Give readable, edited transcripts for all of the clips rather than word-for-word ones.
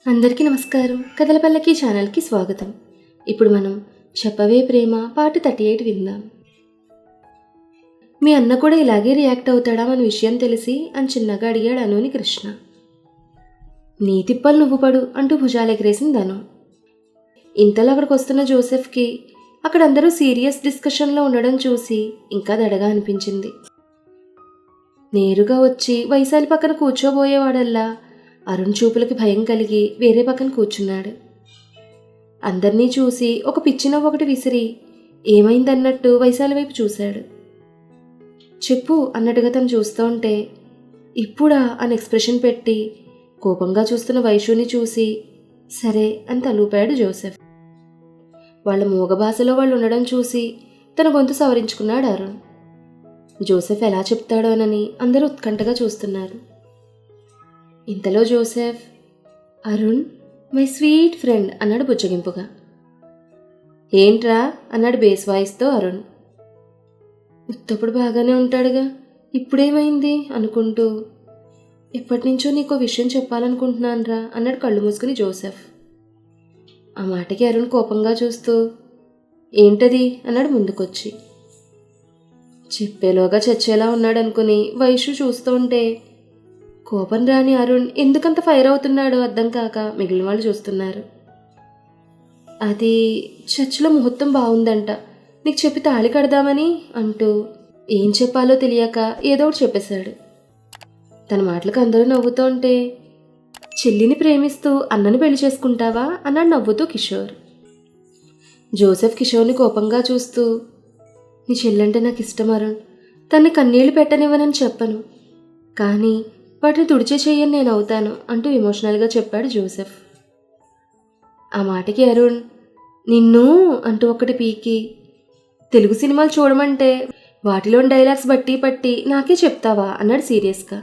అందరికీ నమస్కారం. కథల పల్లకి ఛానల్కి స్వాగతం. ఇప్పుడు మనం చెప్పవే ప్రేమ పార్ట్ 38 విందాం. మీ అన్న కూడా ఇలాగే రియాక్ట్ అవుతాడా మన విషయం తెలిసి అని చిన్నగా అడిగాడు అనుని కృష్ణ. నీ తిప్పలు నువ్వు పడు అంటూ భుజాలు ఎగరేసింది అను. ఇంతలో అక్కడికి వస్తున్న జోసెఫ్కి అక్కడ అందరూ సీరియస్ డిస్కషన్లో ఉండడం చూసి ఇంకా దడగా అనిపించింది. నేరుగా వచ్చి వైశాలి పక్కన కూర్చోబోయేవాడల్లా అరుణ్ చూపులకి భయం కలిగి వేరే పక్కన కూర్చున్నాడు. అందర్నీ చూసి ఒక పిచ్చి నవ్వు ఒకటి విసిరి ఏమైందన్నట్టు వైశాలి వైపు చూశాడు. చెప్పు అన్నట్టుగా తను చూస్తూ ఉంటే ఇప్పుడా అని ఎక్స్ప్రెషన్ పెట్టి కోపంగా చూస్తున్న వైషుని చూసి సరే అని తలూపాడు జోసెఫ్. వాళ్ళ మూగ భాషలో వాళ్ళు ఉండడం చూసి తన గొంతు సవరించుకున్నాడు అరుణ్. జోసెఫ్ ఎలా చెప్తాడోనని అందరూ ఉత్కంఠగా చూస్తున్నారు. ఇంతలో Joseph Arun my sweet friend అన్నాడు బుజ్జగింపుగా. ఏంట్రా అన్నాడు బేస్ వాయిస్తో అరుణ్. ఉత్తప్పుడు బాగానే ఉంటాడుగా, ఇప్పుడేమైంది అనుకుంటూ ఎప్పటినుంచో నీకో విషయం చెప్పాలనుకుంటున్నానురా అన్నాడు కళ్ళు మూసుకుని జోసెఫ్. ఆ మాటకి అరుణ్ కోపంగా చూస్తూ ఏంటది అన్నాడు ముందుకొచ్చి. చెప్పేలోగా చచ్చేలా ఉన్నాడు అనుకుని వైషు చూస్తూ ఉంటే కోపం రాని అరుణ్ ఎందుకంత ఫైర్ అవుతున్నాడో అర్థం కాక మిగిలిన వాళ్ళు చూస్తున్నారు. అది చర్చిలో ముహూర్తం బాగుందంట, నీకు చెప్పి తాళి కడదామని అంటూ ఏం చెప్పాలో తెలియక ఏదో ఒకటి చెప్పేశాడు. తన మాటలకు అందరూ నవ్వుతూ ఉంటే చెల్లిని ప్రేమిస్తూ అన్నను పెళ్లి చేసుకుంటావా అన్నాడు నవ్వుతూ కిషోర్. జోసెఫ్ కిషోర్ని కోపంగా చూస్తూ నీ చెల్లంటే నాకు ఇష్టం అరుణ్, తన్ని కన్నీళ్లు పెట్టనివ్వనని చెప్పను, కానీ వాటిని తుడిచే చెయ్యని నేను అవుతాను అంటూ ఎమోషనల్గా చెప్పాడు జోసెఫ్. ఆ మాటకి అరుణ్ నిన్ను అంటూ ఒకటి పీకి తెలుగు సినిమాలు చూడమంటే వాటిలోని డైలాగ్స్ బట్టి పట్టి నాకే చెప్తావా అన్నాడు సీరియస్గా.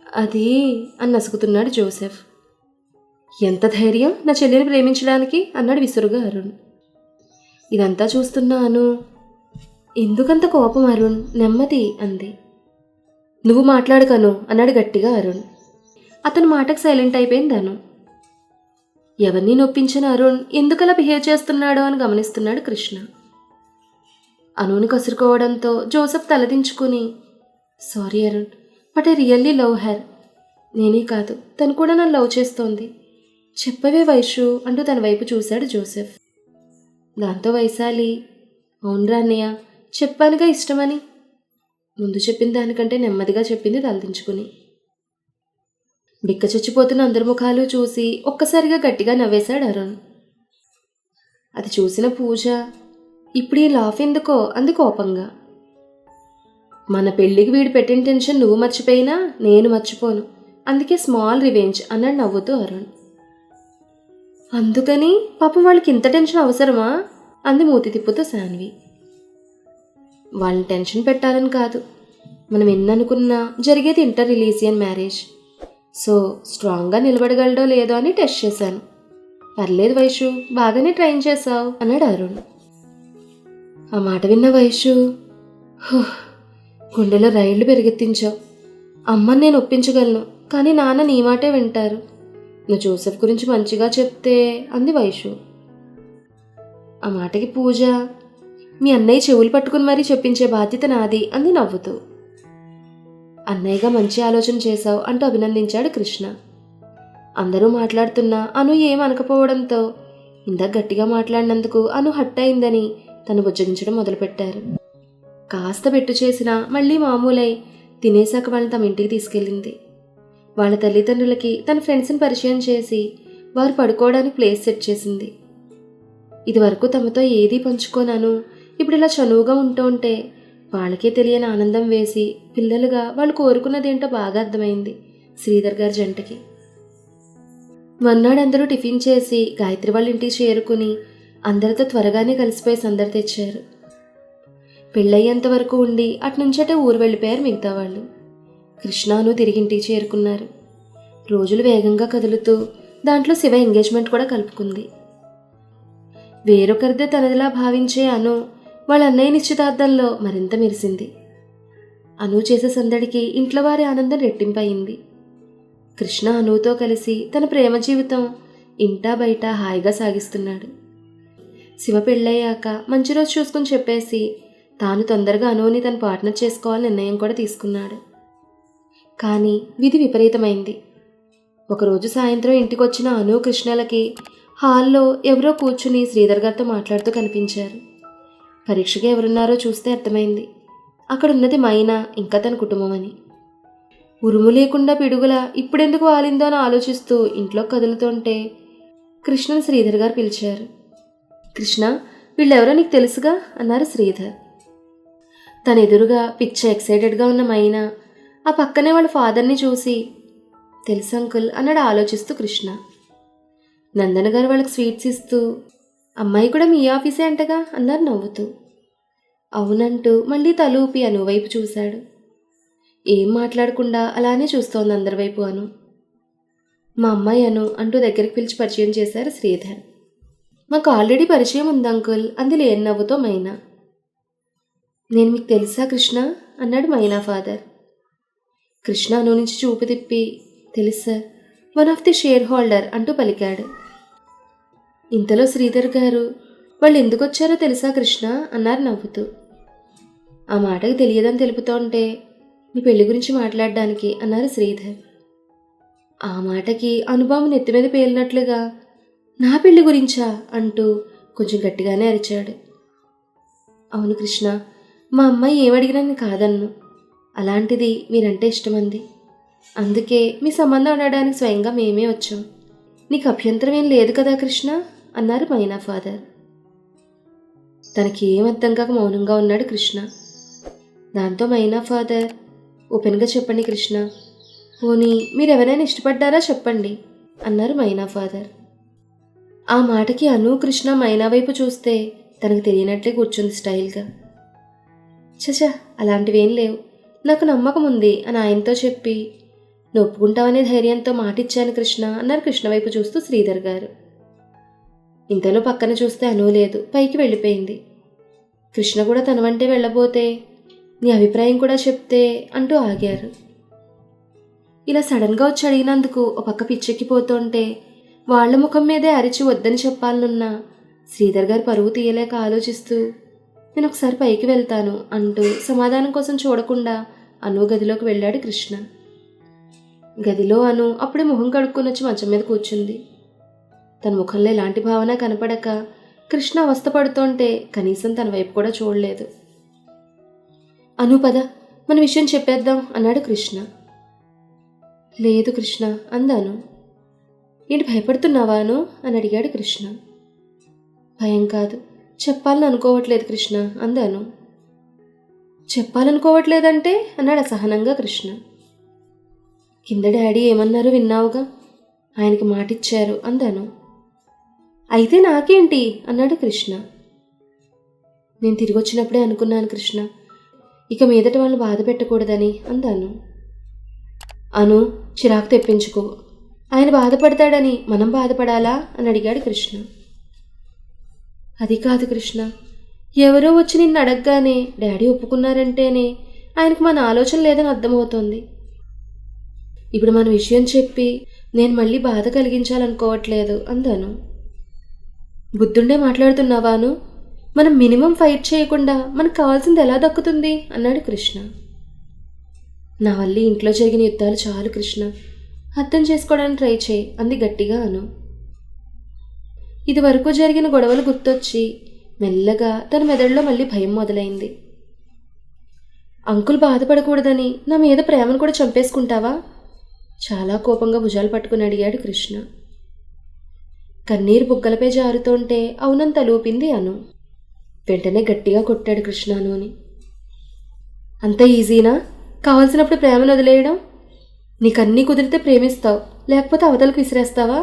అది అని నసుకుతున్నాడు జోసెఫ్. ఎంత ధైర్యం నా చెల్లిని ప్రేమించడానికి అన్నాడు విసురుగా అరుణ్. ఇదంతా చూస్తున్నాను. ఎందుకంత కోపం అరుణ్, నెమ్మది అంది. నువ్వు మాట్లాడకను అన్నాడు గట్టిగా అరుణ్. అతని మాటకు సైలెంట్ అయిపోయింది అను. ఎవరిని నొప్పించిన అరుణ్ ఎందుకలా బిహేవ్ చేస్తున్నాడో అని గమనిస్తున్నాడు కృష్ణ. అనుని కసురుకోవడంతో జోసెఫ్ తలదించుకుని sorry Arun, but I really love her. నేనే కాదు తను కూడా నన్ను లవ్ చేస్తోంది, చెప్పవే వైషు అంటూ తన వైపు చూశాడు జోసెఫ్. దాంతో వైశాలి అవునరా అన్నయ్య, చెప్పానుగా ఇష్టమని. ముందు చెప్పిన దానికంటే నెమ్మదిగా చెప్పింది తలదించుకుని. బిక్క చచ్చిపోతున్న అందరి ముఖాలు చూసి ఒక్కసారిగా గట్టిగా నవ్వేశాడు అరుణ్. అది చూసిన పూజ ఇప్పుడు ఈ లాఫ్ ఎందుకో అంది కోపంగా. మన పెళ్ళికి వీడు పెట్టిన టెన్షన్ నువ్వు మర్చిపోయినా నేను మర్చిపోను, అందుకే స్మాల్ రివెంజ్ అన్నాడు నవ్వుతూ అరుణ్. అందుకని పాపం వాళ్ళకి ఇంత టెన్షన్ అవసరమా అంది మూతి తిప్పుతూ శాన్వి. వాళ్ళని టెన్షన్ పెట్టాలని కాదు, మనం ఎన్ననుకున్నా జరిగేది ఇంటర్ రిలీజియన్ మ్యారేజ్, సో స్ట్రాంగ్గా నిలబడగలడో లేదో అని టెస్ట్ చేశాను. పర్లేదు వైషు, బాగానే ట్రైన్ చేశావు అన్నాడు అరుణ్. ఆ మాట విన్న వైషు గుండెలో రైళ్లు పెరిగెత్తించావు. అమ్మని నేను ఒప్పించగలను, కానీ నాన్న నీ మాటే వింటారు. నువ్వు జోసెఫ్ గురించి మంచిగా చెప్తే అంది వైషు. ఆ మాటకి పూజ మీ అన్నయ్య చెవులు పట్టుకుని మరీ చెప్పించే బాధ్యత నాది అంది నవ్వుతూ. అన్నయ్యగా మంచి ఆలోచన చేశావు అంటూ అభినందించాడు కృష్ణ. అందరూ మాట్లాడుతున్నా అను ఏమనకపోవడంతో ఇందాక గట్టిగా మాట్లాడినందుకు అను హట్ అయిందని తను బుజ్జగించడం మొదలుపెట్టారు. కాస్త పెట్టు చేసినా మళ్ళీ మామూలై తినేశాక వాళ్ళని తమ ఇంటికి తీసుకెళ్ళింది. వాళ్ళ తల్లిదండ్రులకి తన ఫ్రెండ్స్ని పరిచయం చేసి వారు పడుకోవడానికి ప్లేస్ సెట్ చేసింది. ఇదివరకు తమతో ఏదీ పంచుకోనాను ఇప్పుడు ఇలా చనువుగా ఉంటూ ఉంటే వాళ్ళకే తెలియని ఆనందం వేసి పిల్లలుగా వాళ్ళు కోరుకున్నదేంటో బాగా అర్థమైంది శ్రీధర్ గారి జంటకి. మర్నాడు అందరూ టిఫిన్ చేసి గాయత్రి వాళ్ళ ఇంటికి చేరుకుని అందరితో త్వరగానే కలిసిపోయి సందడి తెచ్చారు. పెళ్ళయ్యేంత వరకు ఉండి అటునుంచటే ఊరు వెళ్ళిపోయారు మిగతా వాళ్ళు. కృష్ణను తిరిగి ఇంటికి చేరుకున్నారు. రోజులు వేగంగా కదులుతూ దాంట్లో శివ ఎంగేజ్మెంట్ కూడా కలుపుకుంది. వేరొకరిదే తనదిలా భావించే అను వాళ్ళ అన్నయ్య నిశ్చితార్థంలో మరింత మెరిసింది. అను చేసే సందడికి ఇంట్లో వారి ఆనందం రెట్టింపయింది. కృష్ణ అనుతో కలిసి తన ప్రేమ జీవితం ఇంటా బయట హాయిగా సాగిస్తున్నాడు. శివ పెళ్ళయ్యాక మంచి రోజు చూసుకుని చెప్పేసి తాను తొందరగా అనుని తన పార్ట్నర్ చేసుకోవాలని నిర్ణయం కూడా తీసుకున్నాడు. కానీ విధి విపరీతమైంది. ఒకరోజు సాయంత్రం ఇంటికొచ్చిన అను కృష్ణలకి హాల్లో ఎవరో కూర్చుని శ్రీధర్ గారితో మాట్లాడుతూ కనిపించారు. పరీక్షగా ఎవరున్నారో చూస్తే అర్థమైంది అక్కడున్నది మైనా ఇంకా తన కుటుంబం అని. ఉరుము లేకుండా పిడుగుల ఇప్పుడెందుకు వాలిందో అని ఆలోచిస్తూ ఇంట్లో కదులుతుంటే కృష్ణను శ్రీధర్ గారు పిలిచారు. కృష్ణ, వీళ్ళెవరో నీకు తెలుసుగా అన్నారు శ్రీధర్. తన ఎదురుగా పిచ్చ ఎక్సైటెడ్గా ఉన్న మైనా ఆ పక్కనే వాళ్ళ ఫాదర్ని చూసి తెలుసు అంకుల్ అన్నాడు ఆలోచిస్తూ కృష్ణ. నందన గారు వాళ్ళకి స్వీట్స్ ఇస్తూ అమ్మాయి కూడా మీ ఆఫీసే అంటగా అన్నారు నవ్వుతూ. అవునంటూ మళ్ళీ తలూపి అను వైపు చూశాడు. ఏం మాట్లాడకుండా అలానే చూస్తోంది అందరి వైపు అను. మా అమ్మాయి అను అంటూ దగ్గరికి పిలిచి పరిచయం చేశారు శ్రీధర్. మాకు ఆల్రెడీ పరిచయం ఉంది అంకుల్ అంది లేని నవ్వుతో మైనా. నేను మీకు తెలుసా కృష్ణ అన్నాడు మైనా ఫాదర్. కృష్ణ అను నుంచి చూపు తిప్పి తెలుసు sir, one of the share holder అంటూ పలికాడు. ఇంతలో శ్రీధర్ గారు వాళ్ళు ఎందుకు వచ్చారో తెలుసా కృష్ణ అన్నారు నవ్వుతూ. ఆ మాటకి తెలియదని తెలుపుతోంటే నీ పెళ్లి గురించి మాట్లాడడానికి అన్నారు శ్రీధర్. ఆ మాటకి అనుభవం నెత్తి మీద పేలినట్లుగా నా పెళ్లి గురించా అంటూ కొంచెం గట్టిగానే అరిచాడు. అవును కృష్ణ, మా అమ్మాయి ఏమడిగినా నేను కాదన్ను. అలాంటిది మీరంటే ఇష్టమంది. అందుకే మీ సంబంధం అడగడానికి స్వయంగా మేమే వచ్చాం. నీకు అభ్యంతరం ఏం లేదు కదా కృష్ణ అన్నారు మైనా ఫాదర్. తనకి ఏం అర్థం కాక మౌనంగా ఉన్నాడు కృష్ణ. దాంతో మైనా ఫాదర్ ఓపెన్గా చెప్పండి కృష్ణ, పోనీ మీరెవరైనా ఇష్టపడ్డారా చెప్పండి అన్నారు మైనా ఫాదర్. ఆ మాటకి అను కృష్ణ మైనా వైపు చూస్తే తనకు తెలియనట్లే కూర్చుంది స్టైల్గా. చచా, అలాంటివేం లేవు, నాకు నమ్మకం ఉంది అని ఆయనతో చెప్పి నువ్వు ఒప్పుకుంటావనే ధైర్యంతో మాటిచ్చాను కృష్ణ అన్నారు కృష్ణ వైపు చూస్తూ శ్రీధర్ గారు. ఇంతలో పక్కన చూస్తే అను లేదు, పైకి వెళ్ళిపోయింది. కృష్ణ కూడా తన వంటే వెళ్ళబోతే నీ అభిప్రాయం కూడా చెప్తే అంటూ ఆగారు. ఇలా సడన్గా వచ్చి అడిగినందుకు ఒక పక్క పిచ్చెక్కిపోతుంటే వాళ్ల ముఖం మీదే అరిచి వద్దని చెప్పాలనున్నా శ్రీధర్ గారు పరువు తీయలేక ఆలోచిస్తూ నేను ఒకసారి పైకి వెళ్తాను అంటూ సమాధానం కోసం చూడకుండా అను గదిలోకి వెళ్ళాడు కృష్ణ. గదిలో అను అప్పుడే మొహం కడుక్కొని వచ్చి మంచం మీద కూర్చుంది. తన ముఖంలో ఎలాంటి భావన కనపడక కృష్ణ అవస్థపడుతుంటే కనీసం తన వైపు కూడా చూడలేదు. అను పద, మన విషయం చెప్పేద్దాం అన్నాడు కృష్ణ. లేదు కృష్ణ అందాను. ఏంటి భయపడుతున్నావా అను అని అడిగాడు కృష్ణ. భయం కాదు, చెప్పాలని అనుకోవట్లేదు కృష్ణ అందాను. చెప్పాలనుకోవట్లేదంటే అన్నాడు అసహనంగా కృష్ణ. కింద డాడీ ఏమన్నారో విన్నావుగా, ఆయనకి మాటిచ్చారు అందాను. అయితే నాకేంటి అన్నాడు కృష్ణ. నేను తిరిగి వచ్చినప్పుడే అనుకున్నాను కృష్ణ, ఇక మీదట వాళ్ళు బాధ పెట్టకూడదని అందాను. అను, చిరాకు తెప్పించుకో, ఆయన బాధపడతాడని మనం బాధపడాలా అని అడిగాడు కృష్ణ. అది కాదు కృష్ణ, ఎవరో వచ్చి నిన్ను అడగగానే డాడీ ఒప్పుకున్నారంటేనే ఆయనకు మన ఆలోచన లేదని అర్థమవుతోంది. ఇప్పుడు మన విషయం చెప్పి నేను మళ్ళీ బాధ కలిగించాలనుకోవట్లేదు అందాను. బుద్ధుండే మాట్లాడుతున్నావాను, మనం మినిమం ఫైట్ చేయకుండా మనకు కావాల్సింది ఎలా దక్కుతుంది అన్నాడు కృష్ణ. నా వల్ల ఇంట్లో జరిగిన యుద్ధాలు చాలు కృష్ణ, అర్థం చేసుకోవడానికి ట్రై చేయి అంది గట్టిగా అను. ఇది వరకు జరిగిన గొడవలు గుర్తొచ్చి మెల్లగా తన మెదడులో మళ్ళీ భయం మొదలైంది. అంకుల్ బాధపడకూడదని నా మీద ప్రేమను కూడా చంపేసుకుంటావా? చాలా కోపంగా భుజాలు పట్టుకుని అడిగాడు కృష్ణ. కన్నీరు బుగ్గలపై జారుతుంటే అవునంత లూపింది అను. వెంటనే గట్టిగా కొట్టాడు కృష్ణ అనుని. అంత ఈజీనా కావాల్సినప్పుడు ప్రేమను వదిలేయడం? నీకన్నీ కుదిరితే ప్రేమిస్తావు, లేకపోతే అవతలకు విసిరేస్తావా?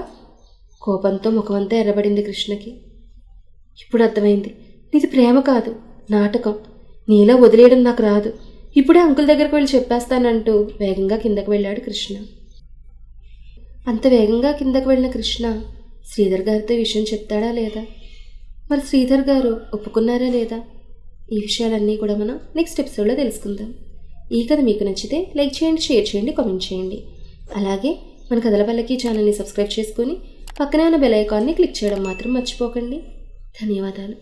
కోపంతో ముఖమంతా ఎర్రబడింది కృష్ణకి. ఇప్పుడు అర్థమైంది, నీది ప్రేమ కాదు, నాటకం. నీలా వదిలేయడం నాకు రాదు, ఇప్పుడే అంకుల్ దగ్గరకు వెళ్ళి చెప్పేస్తానంటూ వేగంగా కిందకు వెళ్ళాడు కృష్ణ. అంత వేగంగా కిందకు వెళ్ళిన కృష్ణ శ్రీధర్ గారితో ఈ విషయం చెప్తాడా లేదా? మరి శ్రీధర్ గారు ఒప్పుకున్నారా లేదా? ఈ విషయాలన్నీ కూడా మనం నెక్స్ట్ ఎపిసోడ్లో తెలుసుకుందాం. ఈ కథ మీకు నచ్చితే లైక్ చేయండి, షేర్ చేయండి, కామెంట్ చేయండి. అలాగే మన కథల పల్లకి ఛానల్ని సబ్స్క్రైబ్ చేసుకొని పక్కనే ఉన్న బెల్ ఐకాన్ని క్లిక్ చేయడం మాత్రం మర్చిపోకండి. ధన్యవాదాలు.